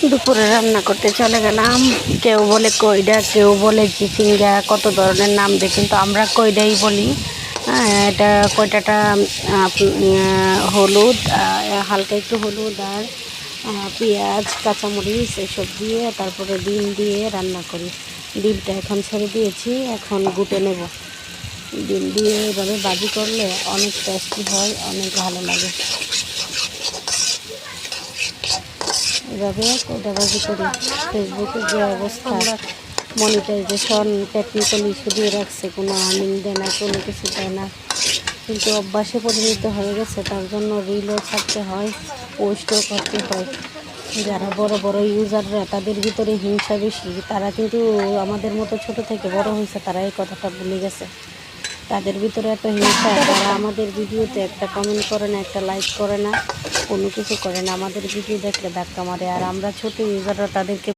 দুপুরে রান্না করতে চলে গেলাম। কেউ বলে কইডা, কেউ বলে চিচিঙ্গা, কত ধরনের নাম দিয়ে, কিন্তু আমরা কইডাই বলি। এটা কয়টাটা হলুদ, হালকা একটু হলুদ আর পেঁয়াজ, কাঁচামরিচ এসব দিয়ে তারপরে ডিম দিয়ে রান্না করি। ডিমটা এখন ছেড়ে দিয়েছি, এখন গুটে নেব। ডিম দিয়ে এভাবে ভাজি করলে অনেক টেস্টি হয়, অনেক ভালো লাগে। এভাবে কয়টা ভাজি করি। ফেসবুকের যে অবস্থা, মনিটাইজেশন টেকনিক্যাল ইস্যু দিয়ে রাখছে, কোনো আর্নিং দেয় না, কোনো কিছু দেয় না, কিন্তু অভ্যাসে পরিণত হয়ে গেছে। তার জন্য রিলও ছাড়তে হয়, পোস্টও করতে হয়। যারা বড় বড় ইউজাররা, তাদের ভিতরে হিংসা বেশি। তারা কিন্তু আমাদের মতো ছোট থেকে বড় হয়েছে, তারা এই কথাটা ভুলে গেছে। তাদের ভিতরে এত হিংসা, তারা আমাদের ভিডিওতে একটা কমেন্ট করে না, একটা লাইক করে না, কোনো কিছু করে না। আমাদের ভিডিও দেখলে ধাক্কা মারে। আর আমরা ছোট ইউজাররা তাদেরকে